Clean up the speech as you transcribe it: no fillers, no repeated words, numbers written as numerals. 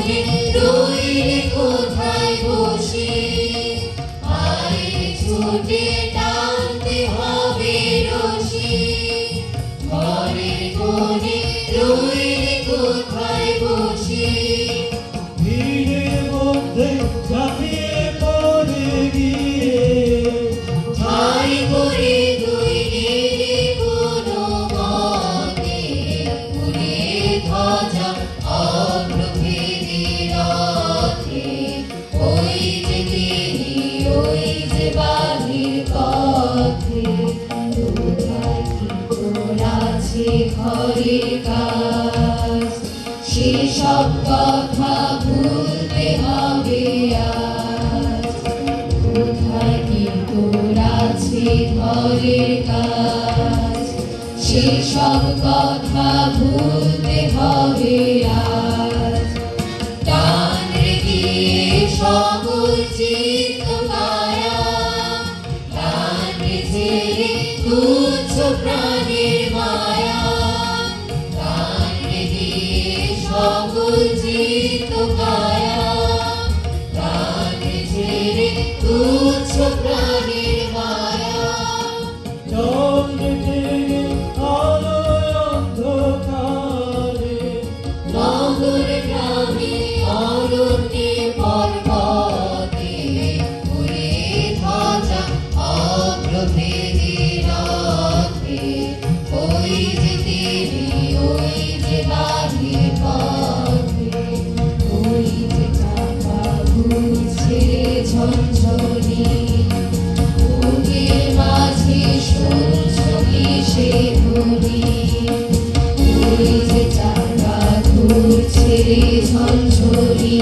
কোণে রইলে কোথায় বসে, পায়ের ছোটে টানতে হবে রশি। ঘরের কোণে রইলে কোথায় বসে, ভিড়ের মধ্যে ঝাঁপিয়ে পড়ে গিয়ে ঠাই করে দুই নীড়ে কোনো মতে উড়িয়ে ধ্বজা অগ্রভেদী রথে। ওই যে তিনি, ওই যে বাহির পথে, কোথায় কি তোর আছে ঘরের কাজ, সেসব কথা ভুলতে হবে আজ। কোথায় কি তোর আছে ঘরের কাজ, সেসব কথা ভুলতে হবে আজ। টান রে দিয়ে সকল চিত্ত কায়া, টান রে ছেড়ে তুচ্ছ প্রাণের মায়া। টান রে দিয়ে সকল চিত্ত কায়া, টান রে ছেড়ে তুচ্ছ প্রাণের মায়া। চন্দ্রে টেনে আলোয় অন্ধকারে নগর গ্রামে অরণ্যে পর্বতে, উড়ে ধ্বজা অগ্রভেদী রথে। ওই যে তিনি, ওই যে বাহির পথে, ওই যে চাপা ঘুরছে ঝনঝনি। বুকের মাঝে শুনছ কিসে ধ্বনি, ওই যে চাকা ঘুরছে ঝনঝনি।